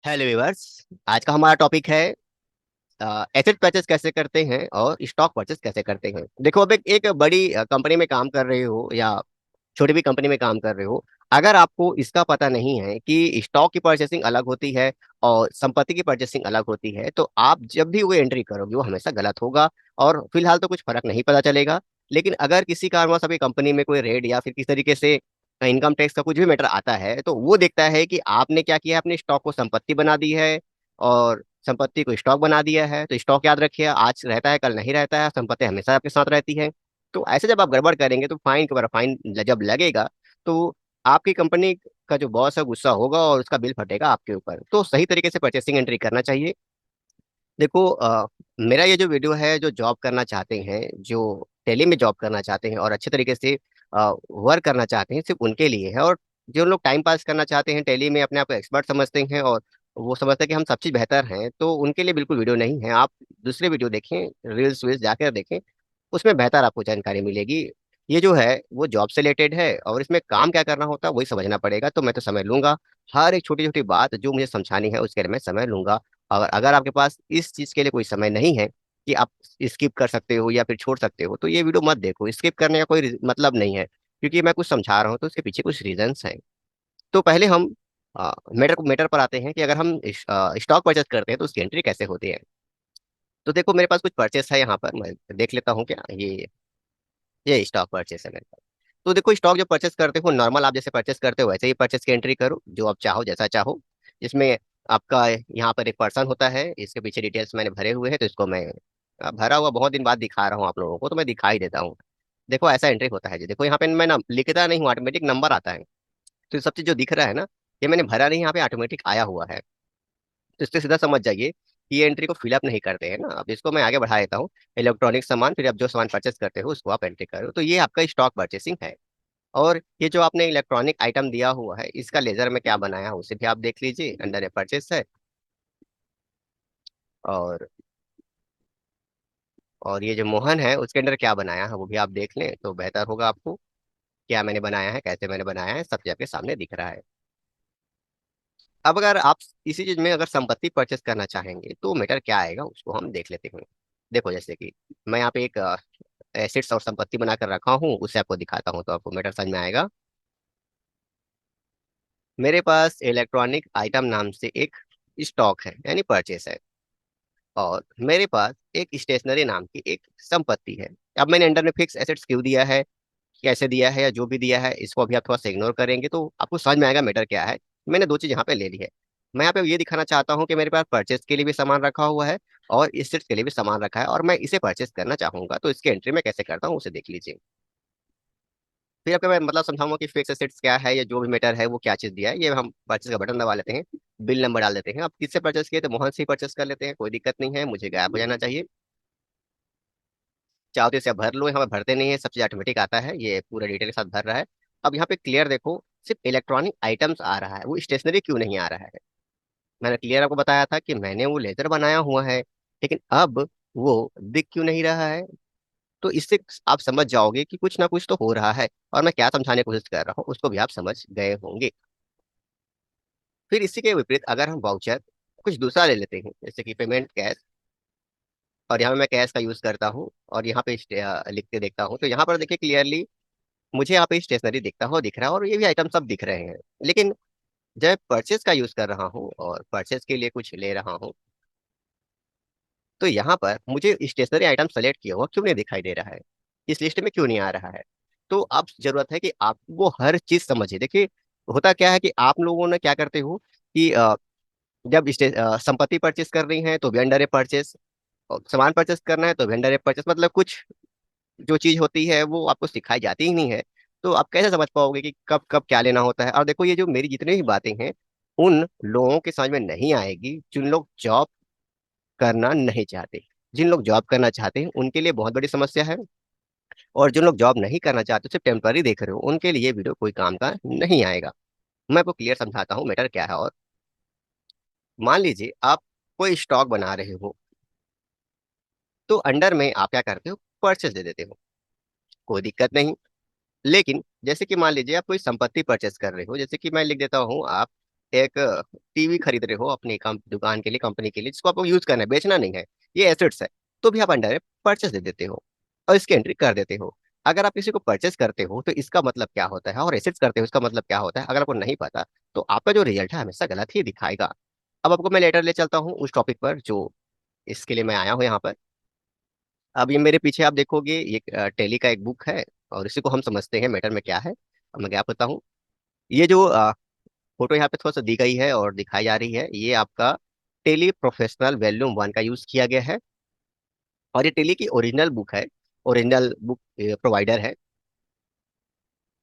Hello viewers. आज का हमारा टॉपिक है एसेट परचेस कैसे करते हैं और स्टॉक परचेस कैसे करते हैं। देखो, अब एक बड़ी कंपनी में काम कर रहे हो या छोटी भी कंपनी में काम कर रहे हो, अगर आपको इसका पता नहीं है कि स्टॉक की परचेसिंग अलग होती है और संपत्ति की परचेसिंग अलग होती है, तो आप जब भी वो एंट्री करोगे वो हमेशा गलत होगा और फिलहाल तो कुछ फर्क नहीं पता चलेगा। लेकिन अगर किसी कारणवश अभी कंपनी में कोई रेड या फिर किसी तरीके से इनकम टैक्स का कुछ भी मैटर आता है, तो वो देखता है कि आपने क्या किया है, अपने स्टॉक को संपत्ति बना दी है और संपत्ति को स्टॉक बना दिया है। तो स्टॉक याद रखिए, आज रहता है कल नहीं रहता है, संपत्ति हमेशा आपके साथ रहती है। तो ऐसे जब आप गड़बड़ करेंगे तो फाइन के ऊपर फाइन जब लगेगा, तो आपकी कंपनी का जो बॉस है गुस्सा होगा और उसका बिल फटेगा आपके ऊपर। तो सही तरीके से परचेसिंग एंट्री करना चाहिए। देखो, मेरा ये जो वीडियो है, जो जॉब करना चाहते हैं, जो टेली में जॉब करना चाहते हैं और अच्छे तरीके से वर्क करना चाहते हैं, सिर्फ उनके लिए है। और जो लोग टाइम पास करना चाहते हैं, टेली में अपने आप को एक्सपर्ट समझते हैं और वो समझते हैं कि हम सब चीज़ बेहतर हैं, तो उनके लिए बिल्कुल वीडियो नहीं है। आप दूसरे वीडियो देखें, रील्स वील्स जाकर देखें, उसमें बेहतर आपको जानकारी मिलेगी। ये जो है वो जॉब से रिलेटेड है और इसमें काम क्या करना होता है वही समझना पड़ेगा। तो मैं तो समय लूंगा, हर एक छोटी छोटी बात जो मुझे समझानी है उसके लिए मैं समय लूंगा। अगर अगर आपके पास इस चीज के लिए कोई समय नहीं है कि आप स्किप कर सकते हो या फिर छोड़ सकते हो, तो ये वीडियो मत देखो। स्किप करने का कोई मतलब नहीं है, क्योंकि मैं कुछ समझा रहा हूँ तो उसके पीछे कुछ रीजंस हैं। तो पहले हम मैटर पर आते हैं कि अगर हम स्टॉक परचेज करते हैं तो उसकी एंट्री कैसे होती है। तो देखो, मेरे पास कुछ परचेस है, यहाँ पर मैं देख लेता हूँ क्या ये स्टॉक परचेस है मेरे पास। तो देखो, स्टॉक जो परचेस करते हो, नॉर्मल आप जैसे परचेस करते हो वैसे ही परचेस की एंट्री करो, जो आप चाहो जैसा चाहो। इसमें आपका यहाँ पर एक पर्सन होता है, इसके पीछे डिटेल्स मैंने भरे हुए हैं, तो इसको मैं भरा हुआ बहुत दिन बाद दिखा रहा हूँ आप लोगों को, तो मैं दिखाई देता हूँ। देखो, ऐसा एंट्री होता है जी। देखो, यहाँ पे मैं ना लिखता नहीं हूँ, ऑटोमेटिक नंबर आता है। तो ये सब चीज जो दिख रहा है ना, ये मैंने भरा नहीं, यहाँ पे ऑटोमेटिक आया हुआ है। तो इससे सीधा समझ जाइए कि ये एंट्री को फिलअप नहीं करते हैं ना। अब इसको मैं आगे बढ़ा देता हूँ। इलेक्ट्रॉनिक सामान, फिर आप जो सामान परचेस करते हो उसको आप एंट्री करो, तो ये आपका स्टॉक परचेसिंग है। और ये जो आपने इलेक्ट्रॉनिक आइटम दिया हुआ है, इसका लेजर में क्या बनाया है उसे भी आप देख लीजिए, अंडर ए परचेस है। और और ये जो मोहन है उसके अंदर क्या बनाया है वो भी आप देख लें तो बेहतर होगा आपको। क्या मैंने बनाया है, कैसे मैंने बनाया है, सब चीज आपके सामने दिख रहा है। अब अगर आप इसी चीज में अगर संपत्ति परचेस करना चाहेंगे तो मैटर क्या आएगा उसको हम देख लेते हैं। देखो, जैसे कि मैं यहाँ पे एक एसेट्स और संपत्ति बनाकर रखा हूँ, उसे आपको दिखाता हूँ तो आपको मैटर समझ में आएगा। मेरे पास इलेक्ट्रॉनिक आइटम नाम से एक स्टॉक है, यानी परचेस है। और मेरे पास एक स्टेशनरी नाम की एक संपत्ति है। अब मैंने अंडर में फिक्स एसेट्स क्यों दिया है, कैसे दिया है, या जो भी दिया है, इसको अभी आप थोड़ा सा इग्नोर करेंगे तो आपको समझ में आएगा मैटर क्या है। मैंने दो चीज यहाँ पे ले ली है। मैं यहाँ पे ये दिखाना चाहता हूँ कि मेरे पास परचेस के लिए भी सामान रखा हुआ है और एसेट्स के लिए भी सामान रखा है, और मैं इसे परचेस करना चाहूंगा, तो इसकी एंट्री मैं कैसे करता हूँ उसे देख लीजिए। फिर आपको मैं मतलब समझाऊंगा कि फिक्स एसेट्स क्या है या जो भी मैटर है वो क्या चीज दिया है। ये हम परचेस का बटन दबा लेते हैं, बिल नंबर डाल देते हैं। आप किससे परचेस किए, तो मोहन से ही परचेस कर लेते हैं, कोई दिक्कत नहीं है, मुझे गायब हो जाना चाहिए। चाहो तो इसे आप भर लो, यहाँ पे भरते नहीं है, सब चीज ऑटोमेटिक आता है, ये पूरा डिटेल के साथ भर रहा है। अब यहाँ पे क्लियर देखो, सिर्फ इलेक्ट्रॉनिक आइटम्स आ रहा है, वो स्टेशनरी क्यों नहीं आ रहा है। मैंने क्लियर आपको बताया था कि मैंने वो लेजर बनाया हुआ है, लेकिन अब वो दिख क्यों नहीं रहा है। तो इससे आप समझ जाओगे कि कुछ ना कुछ तो हो रहा है, और मैं क्या समझाने की कोशिश कर रहा हूँ उसको भी आप समझ गए होंगे। फिर इसी के विपरीत अगर हम वाउचर कुछ दूसरा ले लेते हैं, जैसे कि पेमेंट कैश, और यहाँ पे मैं कैश का यूज करता हूँ और यहाँ पे लिख के देखता हूँ, तो यहाँ पर देखिए क्लियरली मुझे यहाँ पे स्टेशनरी दिख रहा है और ये भी आइटम सब दिख रहे हैं। लेकिन जब परचेज का यूज कर रहा हूँ और परचेज के लिए कुछ ले रहा हूँ, तो यहाँ पर मुझे स्टेशनरी आइटम सेलेक्ट किया हुआ क्यों नहीं दिखाई दे रहा है, इस लिस्ट में क्यों नहीं आ रहा है। तो अब जरूरत है कि आप वो हर चीज समझिए। देखिए, होता क्या है कि आप लोगों ने क्या करते हो कि जब संपत्ति परचेस कर रही है तो वेंडर ए परचेस, सामान परचेस करना है तो वेंडर ए परचेस, मतलब कुछ जो चीज होती है वो आपको सिखाई जाती ही नहीं है। तो आप कैसे समझ पाओगे कि कब कब क्या लेना होता है। और देखो, ये जो मेरी जितनी भी बातें हैं, उन लोगों के समझ में नहीं आएगी जिन लोग जॉब करना नहीं चाहते। जिन लोग जॉब करना चाहते हैं उनके लिए बहुत बड़ी समस्या है, और जो लोग जॉब नहीं करना चाहते, सिर्फ टेम्पररी देख रहे हो, उनके लिए ये वीडियो कोई काम का नहीं आएगा। मैं आपको क्लियर समझाता हूँ मैटर क्या है। और मान लीजिए आप कोई स्टॉक बना रहे हो, तो अंडर में आप क्या करते हो, परचेस दे देते हो, कोई दिक्कत नहीं। लेकिन जैसे कि मान लीजिए आप कोई संपत्ति परचेस कर रहे हो, जैसे कि मैं लिख देता हूँ, आप एक टीवी खरीद रहे हो अपनी दुकान के लिए, कंपनी के लिए, जिसको आपको यूज करना है, बेचना नहीं है, ये एसेट्स है, तो भी आप अंडर परचेस दे देते हो और इसकी एंट्री कर देते हो। अगर आप किसी को परचेस करते हो तो इसका मतलब क्या होता है, और एसेट्स करते हो इसका मतलब क्या होता है, अगर आपको नहीं पता तो आपका जो रिजल्ट है हमेशा गलत ही दिखाएगा। अब आपको मैं लेटर ले चलता हूँ उस टॉपिक पर जो इसके लिए मैं आया हूँ यहाँ पर। अब ये मेरे पीछे आप देखोगे, ये टेली का एक बुक है, और इसी को हम समझते हैं मैटर में क्या है। अब मैं क्या बताता हूँ। ये जो फोटो यहाँ पे थोड़ा सा दी गई है और दिखाई जा रही है, ये आपका टेली प्रोफेशनल वॉल्यूम 1 का यूज किया गया है, और ये टेली की ओरिजिनल बुक है, ओरिजिनल बुक प्रोवाइडर है।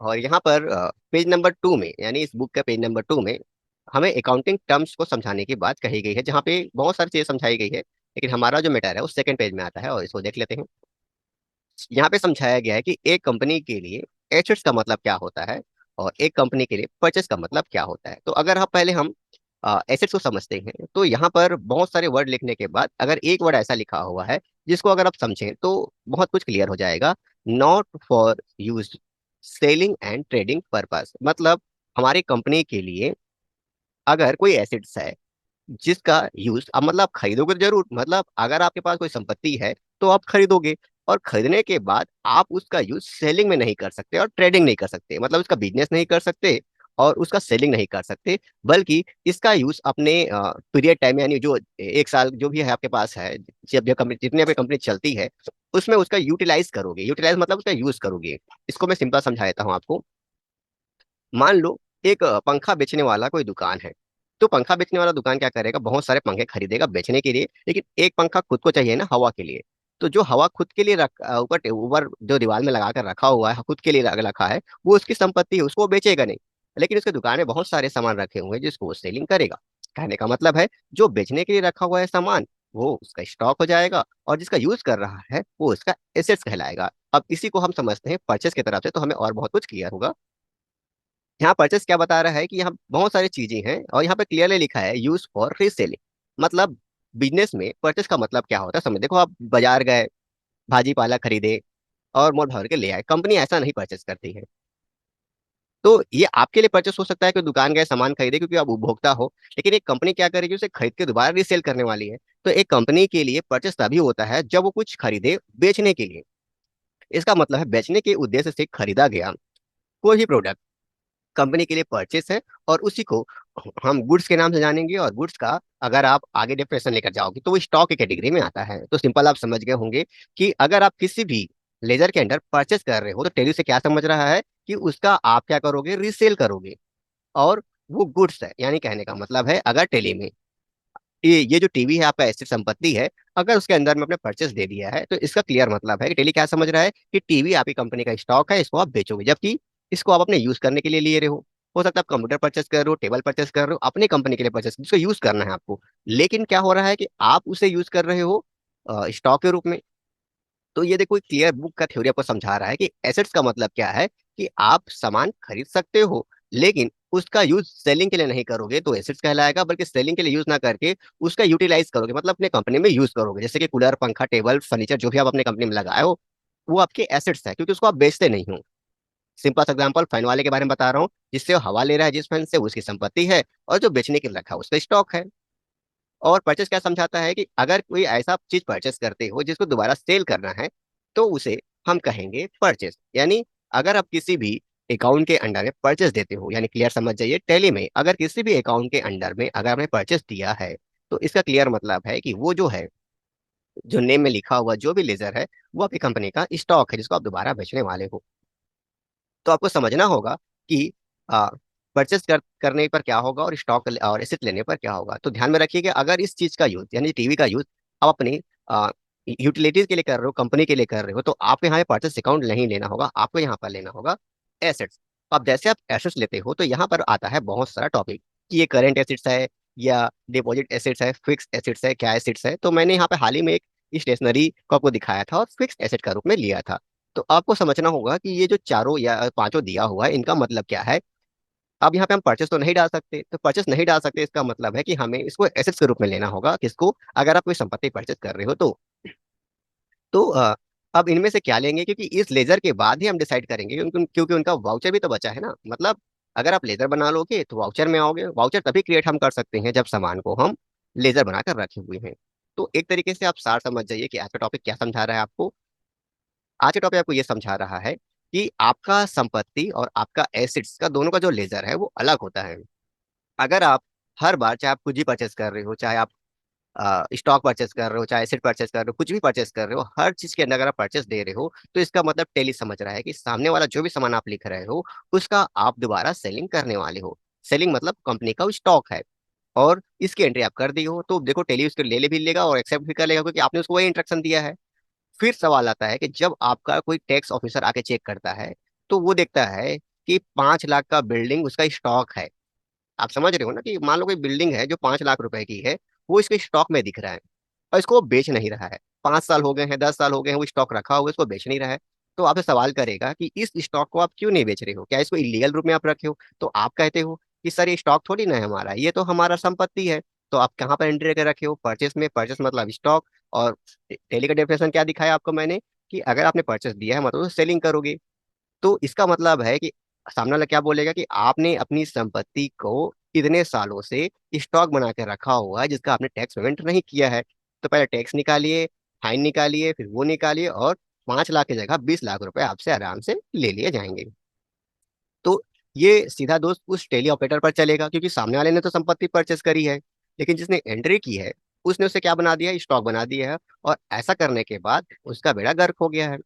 और यहाँ पर पेज नंबर 2 में, यानी इस बुक का पेज नंबर 2 में हमें अकाउंटिंग टर्म्स को समझाने की बात कही गई है, जहाँ पे बहुत सारी चीजें समझाई गई है, लेकिन हमारा जो मैटर है वो सेकंड पेज में आता है, और इसको देख लेते हैं। यहाँ पे समझाया गया है कि एक कंपनी के लिए एसेट्स का मतलब क्या होता है, और एक कंपनी के लिए परचेस का मतलब क्या होता है। तो अगर हम एसेट्स को समझते हैं, तो यहाँ पर बहुत सारे वर्ड लिखने के बाद अगर एक वर्ड ऐसा लिखा हुआ है जिसको अगर आप समझें तो बहुत कुछ क्लियर हो जाएगा। Not for use selling and trading purpose, मतलब हमारी कंपनी के लिए अगर कोई एसेट्स है जिसका यूज, अब मतलब आप खरीदोगे तो जरूर, मतलब अगर आपके पास कोई संपत्ति है तो आप खरीदोगे, और खरीदने के बाद आप उसका यूज सेलिंग में नहीं कर सकते और ट्रेडिंग नहीं कर सकते, मतलब उसका बिजनेस नहीं कर सकते और उसका सेलिंग नहीं कर सकते, बल्कि इसका यूज अपने पीरियड टाइम, यानी जो 1 साल जो भी है आपके पास है, जब जब कंपनी जितनी आपकी कंपनी चलती है उसमें उसका यूटिलाइज करोगे। यूटिलाइज मतलब उसका यूज करोगे। इसको मैं सिंपल समझा देता हूँ आपको। मान लो एक पंखा बेचने वाला कोई दुकान है, तो पंखा बेचने वाला दुकान क्या करेगा, बहुत सारे पंखे खरीदेगा बेचने के लिए, लेकिन एक पंखा खुद को चाहिए ना हवा के लिए। तो जो हवा खुद के लिए ऊपर ऊपर जो दीवार में लगा कर रखा हुआ है, खुद के लिए रखा है, वो उसकी संपत्ति है, उसको वो बेचेगा नहीं। लेकिन उसके दुकान में बहुत सारे सामान रखे हुए हैं जिसको वो सेलिंग करेगा। कहने का मतलब है जो बेचने के लिए रखा हुआ है सामान, वो उसका स्टॉक हो जाएगा, और जिसका यूज कर रहा है वो उसका एसेट्स कहलाएगा। अब इसी को हम समझते हैं परचेस की तरफ से, तो हमें और बहुत कुछ क्लियर होगा। यहाँ परचेस क्या बता रहा है कि यहाँ बहुत सारी चीजें हैं, और यहाँ पे क्लियरली लिखा है यूज फॉर रीसेलिंग। मतलब बिजनेस में परचेस का मतलब क्या होता है, समझ देखो, आप बाजार गए, भाजी पाला खरीदे और मोल भर के ले आए, कंपनी ऐसा नहीं परचेस करती है। तो ये आपके लिए परचेस हो सकता है कि दुकान गए सामान खरीदे क्योंकि आप उपभोक्ता हो, लेकिन एक कंपनी क्या करेगी, उसे खरीद के दोबारा रीसेल करने वाली है। तो एक कंपनी के लिए परचेस तभी होता है जब वो कुछ खरीदे बेचने के लिए। इसका मतलब है बेचने के उद्देश्य से खरीदा गया कोई भी प्रोडक्ट कंपनी के लिए परचेस है, और उसी को हम गुड्स के नाम से जानेंगे। और गुड्स का अगर आप आगे डेफिनेशन लेकर जाओगे तो वो स्टॉक की कैटेगरी में आता है। तो सिंपल आप समझ गए होंगे कि अगर आप किसी भी लेजर के अंडर परचेस कर रहे हो तो टेली से क्या समझ रहा है कि उसका आप क्या करोगे, रीसेल करोगे। और वो गुड्स है, यानी कहने का मतलब है अगर टेली में ये जो टीवी है आपका ऐसी संपत्ति है, अगर उसके अंदर में आपने परचेस दे दिया है, तो इसका क्लियर मतलब है कि टेली क्या समझ रहा है कि टीवी आपकी कंपनी का स्टॉक है, इसको आप बेचोगे, जबकि इसको आप अपने यूज करने के लिए लिए रहे हो सकता है आप कंप्यूटर परचेस कर रहे हो, टेबल परचेस कर रहे हो, अपनी कंपनी के लिए परचेस, जिसको यूज करना है आपको। लेकिन क्या हो रहा है कि आप उसे यूज कर रहे हो स्टॉक के रूप में। तो ये देखो क्लियर बुक का थ्योरी आपको समझा रहा है कि एसेट्स का मतलब क्या है, कि आप सामान खरीद सकते हो, लेकिन उसका यूज सेलिंग के लिए नहीं करोगे तो एसेट्स कहलाएगा, बल्कि सेलिंग के लिए यूज ना करके उसका यूटिलाइज करोगे, मतलब अपने कंपनी में यूज करोगे। जैसे कि कूलर, पंखा, टेबल, फर्नीचर जो भी आप अपने कंपनी में लगाए हो, वो आपके एसेट्स है, क्योंकि उसको आप बेचते नहीं हो। सिंपल एग्जांपल फैन वाले के बारे में बता रहा हूँ, जिससे वो हवा ले रहा है जिस फैन से, उसकी संपत्ति है, और जो बेचने के लिए रखा है उसका स्टॉक है। और परचेस क्या समझाता है कि अगर कोई ऐसा चीज परचेस करते हो जिसको दोबारा सेल करना है, तो उसे हम कहेंगे परचेस। यानी अगर आप किसी भी अकाउंट के अंडर में परचेस देते हो, यानी क्लियर समझ जाइए, टैली में अगर किसी भी अकाउंट के अंडर में अगर आपने परचेस दिया है, तो इसका क्लियर मतलब है कि वो जो है, जो नेम में लिखा हुआ जो भी लेजर है, वो आपकी कंपनी का स्टॉक है जिसको आप दोबारा बेचने वाले हो। तो आपको समझना होगा कि परचेस करने पर क्या होगा और स्टॉक और एसेट लेने पर क्या होगा। तो ध्यान में रखिए कि अगर इस चीज का यूज, यानी टीवी का यूज आप अपनी यूटिलिटीज के लिए कर रहे हो, कंपनी के लिए कर रहे हो, तो आपको यहाँ पे परचेस अकाउंट नहीं लेना होगा, आपको यहाँ पर लेना होगा एसेट्स। अब जैसे आप एसेट्स लेते हो तो यहाँ पर आता है बहुत सारा टॉपिक कि ये करेंट एसेट्स है या डिपॉजिट एसेट्स है, फिक्स एसेट्स है, क्या एसेट्स है। तो मैंने यहाँ पे हाल ही में एक स्टेशनरी को आपको दिखाया था और फिक्स एसेट का रूप में लिया था। तो आपको समझना होगा कि ये जो चारों या पांचों दिया हुआ है, इनका मतलब क्या है। अब यहाँ पे हम परचेस तो नहीं डाल सकते, तो परचेस नहीं डाल सकते इसका मतलब है कि हमें इसको एसेट्स के रूप में लेना होगा, किसको, अगर आप कोई संपत्ति परचेस कर रहे हो तो अब इनमें से क्या लेंगे, क्योंकि इस लेजर के बाद ही हम डिसाइड करेंगे, क्योंकि उनका वाउचर भी तो बचा है ना। मतलब अगर आप लेजर बना लोगे तो वाउचर में आओगे। वाउचर तभी क्रिएट हम कर सकते हैं जब सामान को हम लेजर बनाकर रखे हुए हैं। तो एक तरीके से आप सार समझ जाइए कि आज का टॉपिक क्या समझा रहा है आपको। आज का टॉपिक आपको ये समझा रहा है कि आपका संपत्ति और आपका एसिड्स का दोनों का जो लेजर है वो अलग होता है। अगर आप हर बार, चाहे आप कुछ भी परचेस कर रहे हो, चाहे आप स्टॉक परचेस कर रहे हो, चाहे एसिड परचेस कर रहे हो, कुछ भी परचेस कर रहे हो, हर चीज के अंदर अगर आप परचेस दे रहे हो तो इसका मतलब टेली समझ रहा है कि सामने वाला जो भी सामान आप लिख रहे हो उसका आप दोबारा सेलिंग करने वाले हो। सेलिंग मतलब कंपनी का स्टॉक है, और इसकी एंट्री आप कर दी हो तो देखो टेली उसको ले भी लेगा और एक्सेप्ट भी कर लेगा, क्योंकि आपने उसको वही इंस्ट्रक्शन दिया है। फिर सवाल आता है कि जब आपका कोई टैक्स ऑफिसर आके चेक करता है तो वो देखता है कि 5 लाख का बिल्डिंग उसका स्टॉक है। आप समझ रहे हो ना, कि मान लो कोई बिल्डिंग है जो 5 लाख रुपए की है, वो इसके स्टॉक में दिख रहा है और इसको वो बेच नहीं रहा है। 5 साल हो गए हैं, 10 साल हो गए हैं, वो स्टॉक रखा हुआ है, इसको बेच नहीं रहा है। तो आपसे सवाल करेगा कि इस स्टॉक को आप क्यों नहीं बेच रहे हो, क्या इसको इलीगल रूप में आप रखे हो? तो आप कहते हो कि सर ये स्टॉक थोड़ी ना है हमारा, ये तो हमारा संपत्ति है। तो आप कहाँ पर एंट्री करके रखे हो? परचेस में। परचेस मतलब स्टॉक। और डेली का डेफिनेशन क्या दिखाया आपको मैंने, कि अगर आपने परचेस दिया है मतलब सेलिंग करोगे। तो इसका मतलब है कि सामने वाला क्या बोलेगा कि आपने अपनी संपत्ति को इतने सालों से स्टॉक बना के रखा हुआ है जिसका आपने टैक्स पेमेंट नहीं किया है। तो पहले टैक्स निकालिए, फाइन निकालिए, फिर वो निकालिए, और 5 लाख की जगह 20 लाख रुपए आपसे आराम से ले लिए जाएंगे। तो ये सीधा दोस्त उस टेली ऑपरेटर पर चलेगा, क्योंकि सामने वाले ने तो संपत्ति परचेस करी है, लेकिन जिसने एंट्री की है उसने उसे क्या बना दिया? स्टॉक बना दिया है। और ऐसा करने के बाद उसका बेड़ा गर्क हो गया है।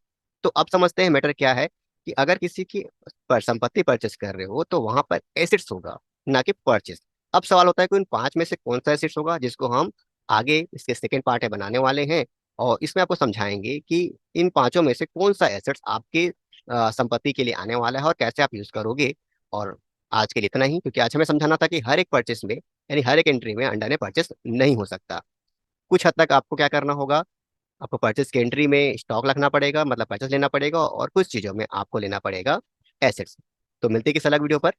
तो अब समझते हैं मैटर क्या है, कि अगर किसी की पर संपत्ति परचेस कर रहे हो तो वहां पर एसेट्स होगा, ना कि परचेस। अब सवाल होता है कि इन 5 में से कौन सा एसेट्स होगा, जिसको हम आगे इसके सेकेंड पार्ट है बनाने वाले हैं। और इसमें आपको समझाएंगे कि इन पांचों में से कौन सा एसेट्स आपके संपत्ति के लिए आने वाला है और कैसे आप यूज करोगे। और आज के लिए इतना ही, क्योंकि आज हमें समझाना था कि हर एक परचेस में, यानी हर एक एंट्री में अंडर ने परचेस नहीं हो सकता। कुछ हद तक आपको क्या करना होगा, आपको परचेस की एंट्री में स्टॉक रखना पड़ेगा, मतलब परचेस लेना पड़ेगा, और कुछ चीजों में आपको लेना पड़ेगा एसेट्स। तो मिलते हैं किसी अलग वीडियो पर।